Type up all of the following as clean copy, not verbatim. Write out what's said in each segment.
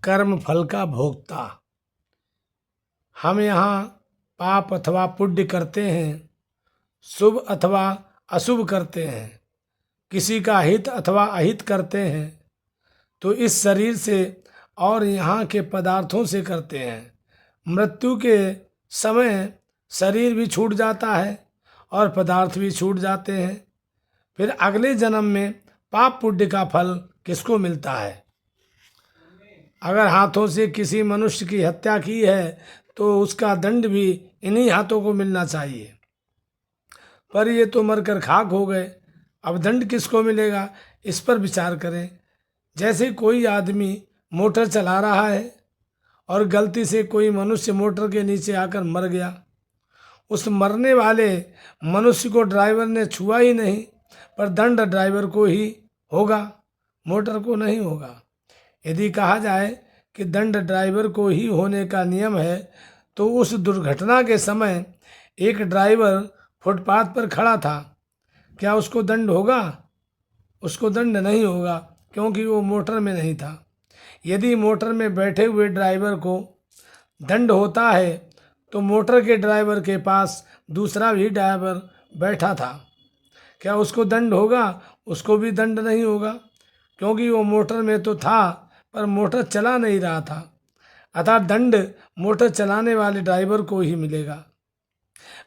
कर्म फल का भोक्ता। हम यहाँ पाप अथवा पुण्य करते हैं, शुभ अथवा अशुभ करते हैं, किसी का हित अथवा अहित करते हैं, तो इस शरीर से और यहाँ के पदार्थों से करते हैं। मृत्यु के समय शरीर भी छूट जाता है और पदार्थ भी छूट जाते हैं। फिर अगले जन्म में पाप पुण्य का फल किसको मिलता है? अगर हाथों से किसी मनुष्य की हत्या की है तो उसका दंड भी इन्हीं हाथों को मिलना चाहिए, पर ये तो मरकर खाक हो गए, अब दंड किसको मिलेगा? इस पर विचार करें। जैसे कोई आदमी मोटर चला रहा है और गलती से कोई मनुष्य मोटर के नीचे आकर मर गया, उस मरने वाले मनुष्य को ड्राइवर ने छुआ ही नहीं, पर दंड ड्राइवर को ही होगा, मोटर को नहीं होगा। यदि कहा जाए कि दंड ड्राइवर को ही होने का नियम है, तो उस दुर्घटना के समय एक ड्राइवर फुटपाथ पर खड़ा था, क्या उसको दंड होगा? उसको दंड नहीं होगा, क्योंकि वो मोटर में नहीं था। यदि मोटर में बैठे हुए ड्राइवर को दंड होता है तो मोटर के ड्राइवर के पास दूसरा भी ड्राइवर बैठा था, क्या उसको दंड होगा? उसको भी दंड नहीं होगा, क्योंकि वो मोटर में तो था पर मोटर चला नहीं रहा था। अतः दंड मोटर चलाने वाले ड्राइवर को ही मिलेगा।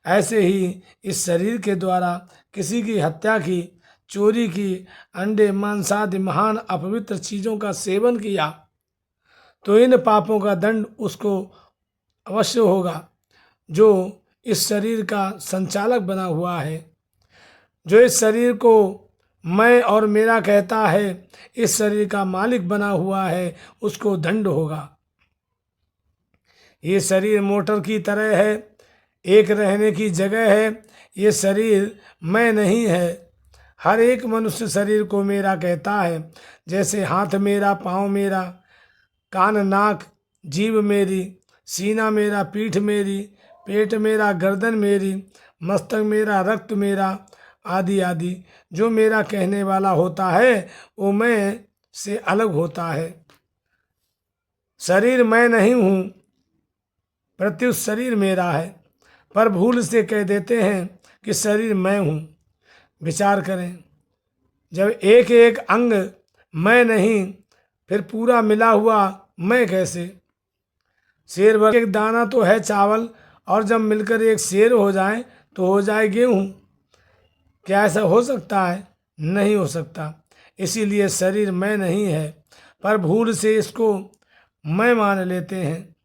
ऐसे ही इस शरीर के द्वारा किसी की हत्या की, चोरी की, अंडे मांस आदि महान अपवित्र चीज़ों का सेवन किया, तो इन पापों का दंड उसको अवश्य होगा, जो इस शरीर का संचालक बना हुआ है, जो इस शरीर को मैं और मेरा कहता है, इस शरीर का मालिक बना हुआ है, उसको दंड होगा। ये शरीर मोटर की तरह है, एक रहने की जगह है। ये शरीर मैं नहीं है। हर एक मनुष्य शरीर को मेरा कहता है, जैसे हाथ मेरा, पाँव मेरा, कान नाक जीभ मेरी, सीना मेरा, पीठ मेरी, पेट मेरा, गर्दन मेरी, मस्तक मेरा, रक्त मेरा, आदि आदि। जो मेरा कहने वाला होता है वो मैं से अलग होता है। शरीर मैं नहीं हूँ, प्रत्युत शरीर मेरा है, पर भूल से कह देते हैं कि शरीर मैं हूँ। विचार करें, जब एक एक अंग मैं नहीं, फिर पूरा मिला हुआ मैं कैसे? शेर भर एक दाना तो है चावल, और जब मिलकर एक शेर हो जाए तो हो जाए गेहूँ। क्या ऐसा हो सकता है? नहीं हो सकता। इसीलिए शरीर मैं नहीं है, पर भूल से इसको मैं मान लेते हैं।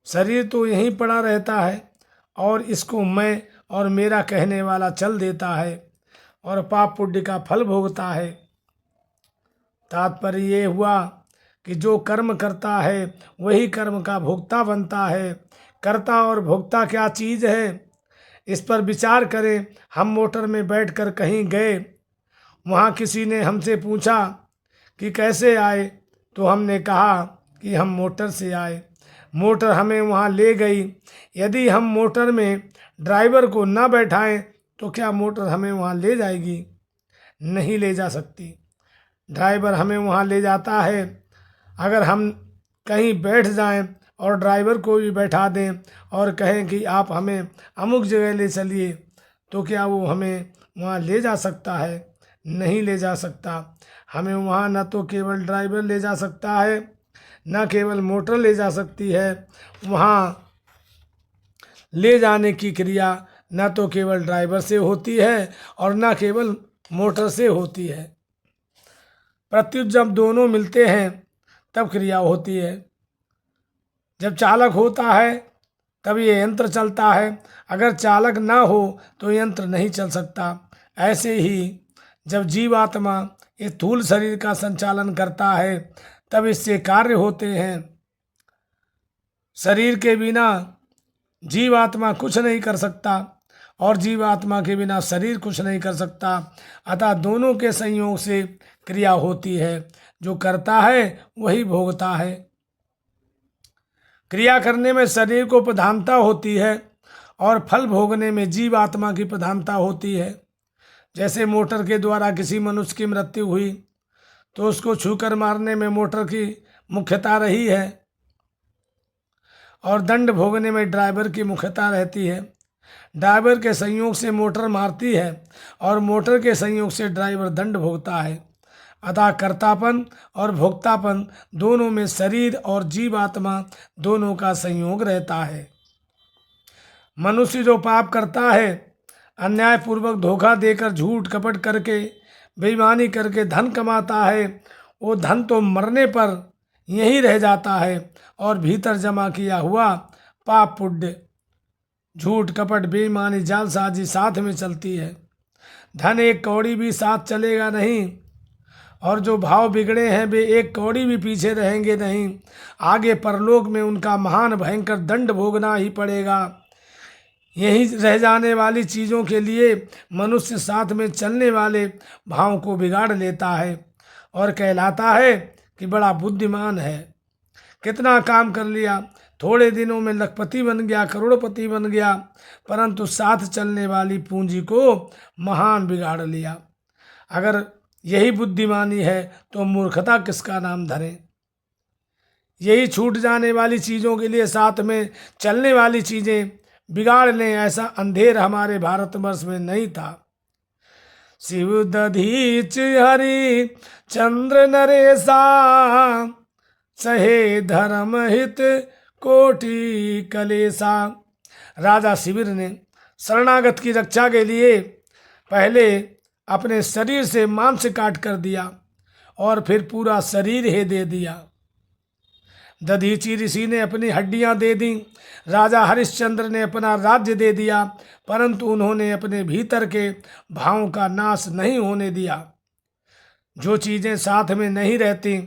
शरीर तो यहीं पड़ा रहता है और इसको मैं और मेरा कहने वाला चल देता है और पाप पुण्य का फल भोगता है। तात्पर्य ये हुआ कि जो कर्म करता है वही कर्म का भोक्ता बनता है। कर्ता और भोक्ता क्या चीज़ है, इस पर विचार करें। हम मोटर में बैठकर कहीं गए, वहाँ किसी ने हमसे पूछा कि कैसे आए, तो हमने कहा कि हम मोटर से आए। मोटर हमें वहाँ ले गई। यदि हम मोटर में ड्राइवर को ना बैठाएं तो क्या मोटर हमें वहाँ ले जाएगी? नहीं ले जा सकती। ड्राइवर हमें वहाँ ले जाता है। अगर हम कहीं बैठ जाएं और ड्राइवर को भी बैठा दें और कहें कि आप हमें अमुक जगह ले चलिए, तो क्या वो हमें वहाँ ले जा सकता है? नहीं ले जा सकता। हमें वहाँ न तो केवल ड्राइवर ले जा सकता है, न केवल मोटर ले जा सकती है। वहाँ ले जाने की क्रिया न तो केवल ड्राइवर से होती है और न केवल मोटर से होती है। प्रत्युत जब दोनों मिलते हैं तब क्रिया होती है। जब चालक होता है तब ये यंत्र चलता है, अगर चालक ना हो तो यंत्र नहीं चल सकता। ऐसे ही जब जीवात्मा इस स्थूल शरीर का संचालन करता है तब इससे कार्य होते हैं। शरीर के बिना जीवात्मा कुछ नहीं कर सकता और जीवात्मा के बिना शरीर कुछ नहीं कर सकता। अतः दोनों के संयोग से क्रिया होती है। जो करता है वही भोगता है। क्रिया करने में शरीर को प्रधानता होती है और फल भोगने में जीवात्मा की प्रधानता होती है। जैसे मोटर के द्वारा किसी मनुष्य की मृत्यु हुई तो उसको छूकर मारने में मोटर की मुख्यता रही है और दंड भोगने में ड्राइवर की मुख्यता रहती है। ड्राइवर के संयोग से मोटर मारती है और मोटर के संयोग से ड्राइवर दंड भोगता है। अतः कर्तापन और भोक्तापन दोनों में शरीर और जीवात्मा दोनों का संयोग रहता है। मनुष्य जो पाप करता है, अन्यायपूर्वक धोखा देकर झूठ कपट करके बेईमानी करके धन कमाता है, वो धन तो मरने पर यहीं रह जाता है और भीतर जमा किया हुआ पाप पुण्य झूठ कपट बेईमानी जालसाजी साथ में चलती है। धन एक कौड़ी भी साथ चलेगा नहीं और जो भाव बिगड़े हैं वे एक कौड़ी भी पीछे रहेंगे नहीं। आगे परलोक में उनका महान भयंकर दंड भोगना ही पड़ेगा। यहीं रह जाने वाली चीज़ों के लिए मनुष्य साथ में चलने वाले भाव को बिगाड़ लेता है और कहलाता है कि बड़ा बुद्धिमान है। कितना काम कर लिया, थोड़े दिनों में लखपति बन गया, करोड़पति बन गया, परंतु साथ चलने वाली पूंजी को महान बिगाड़ लिया। अगर यही बुद्धिमानी है तो मूर्खता किसका नाम धरे। यही छूट जाने वाली चीज़ों के लिए साथ में चलने वाली चीज़ें बिगाड़ लें, ऐसा अंधेर हमारे भारतवर्ष में नहीं था। शिव दधीच हरि चंद्र नरेशा सहे धर्म हित कोटि कलेसा। राजा शिविर ने शरणागत की रक्षा के लिए पहले अपने शरीर से मांस काट कर दिया और फिर पूरा शरीर ही दे दिया। दधीची ऋषि ने अपनी हड्डियां दे दी, राजा हरिश्चंद्र ने अपना राज्य दे दिया, परंतु उन्होंने अपने भीतर के भावों का नाश नहीं होने दिया। जो चीज़ें साथ में नहीं रहती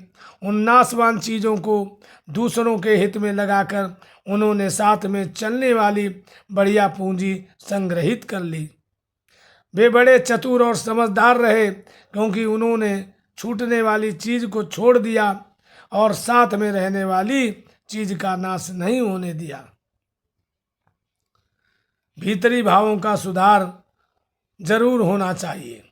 उन नाशवान चीज़ों को दूसरों के हित में लगाकर उन्होंने साथ में चलने वाली बढ़िया पूंजी संग्रहित कर ली। वे बड़े चतुर और समझदार रहे क्योंकि उन्होंने छूटने वाली चीज़ को छोड़ दिया और साथ में रहने वाली चीज़ का नाश नहीं होने दिया। भीतरी भावों का सुधार जरूर होना चाहिए।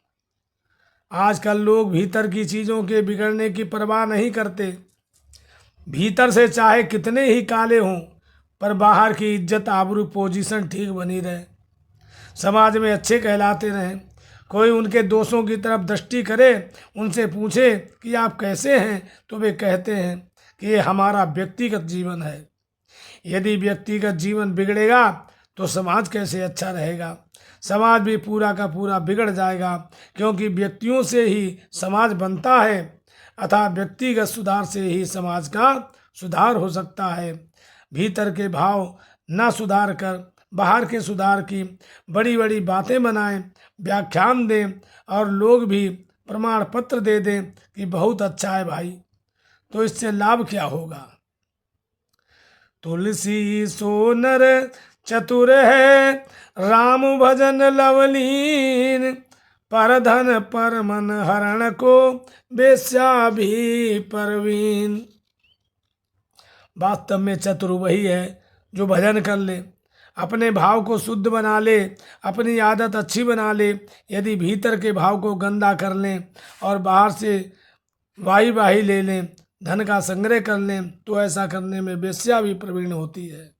आजकल लोग भीतर की चीज़ों के बिगड़ने की परवाह नहीं करते। भीतर से चाहे कितने ही काले हों पर बाहर की इज्जत आबरू पोजीशन ठीक बनी रहे, समाज में अच्छे कहलाते रहें। कोई उनके दोषों की तरफ दृष्टि करे, उनसे पूछे कि आप कैसे हैं, तो वे कहते हैं कि ये हमारा व्यक्तिगत जीवन है। यदि व्यक्तिगत जीवन बिगड़ेगा तो समाज कैसे अच्छा रहेगा। समाज भी पूरा का पूरा बिगड़ जाएगा, क्योंकि व्यक्तियों से ही समाज बनता है, अतः व्यक्तिगत सुधार से ही समाज का सुधार हो सकता है। भीतर के भाव न सुधार कर बाहर के सुधार की बड़ी बड़ी बातें बनाएं, व्याख्यान दें और लोग भी प्रमाण पत्र दे दें कि बहुत अच्छा है भाई, तो इससे लाभ क्या होगा। तुलसी सो नर चतुर है, राम भजन लवलीन, पर धन पर मन हरण को बेस्या भी परवीन। वास्तव में चतुर वही है जो भजन कर ले, अपने भाव को शुद्ध बना ले, अपनी आदत अच्छी बना ले। यदि भीतर के भाव को गंदा कर लें और बाहर से वाही ले लें, धन का संग्रह कर लें, तो ऐसा करने में वेश्या भी प्रवीण होती है।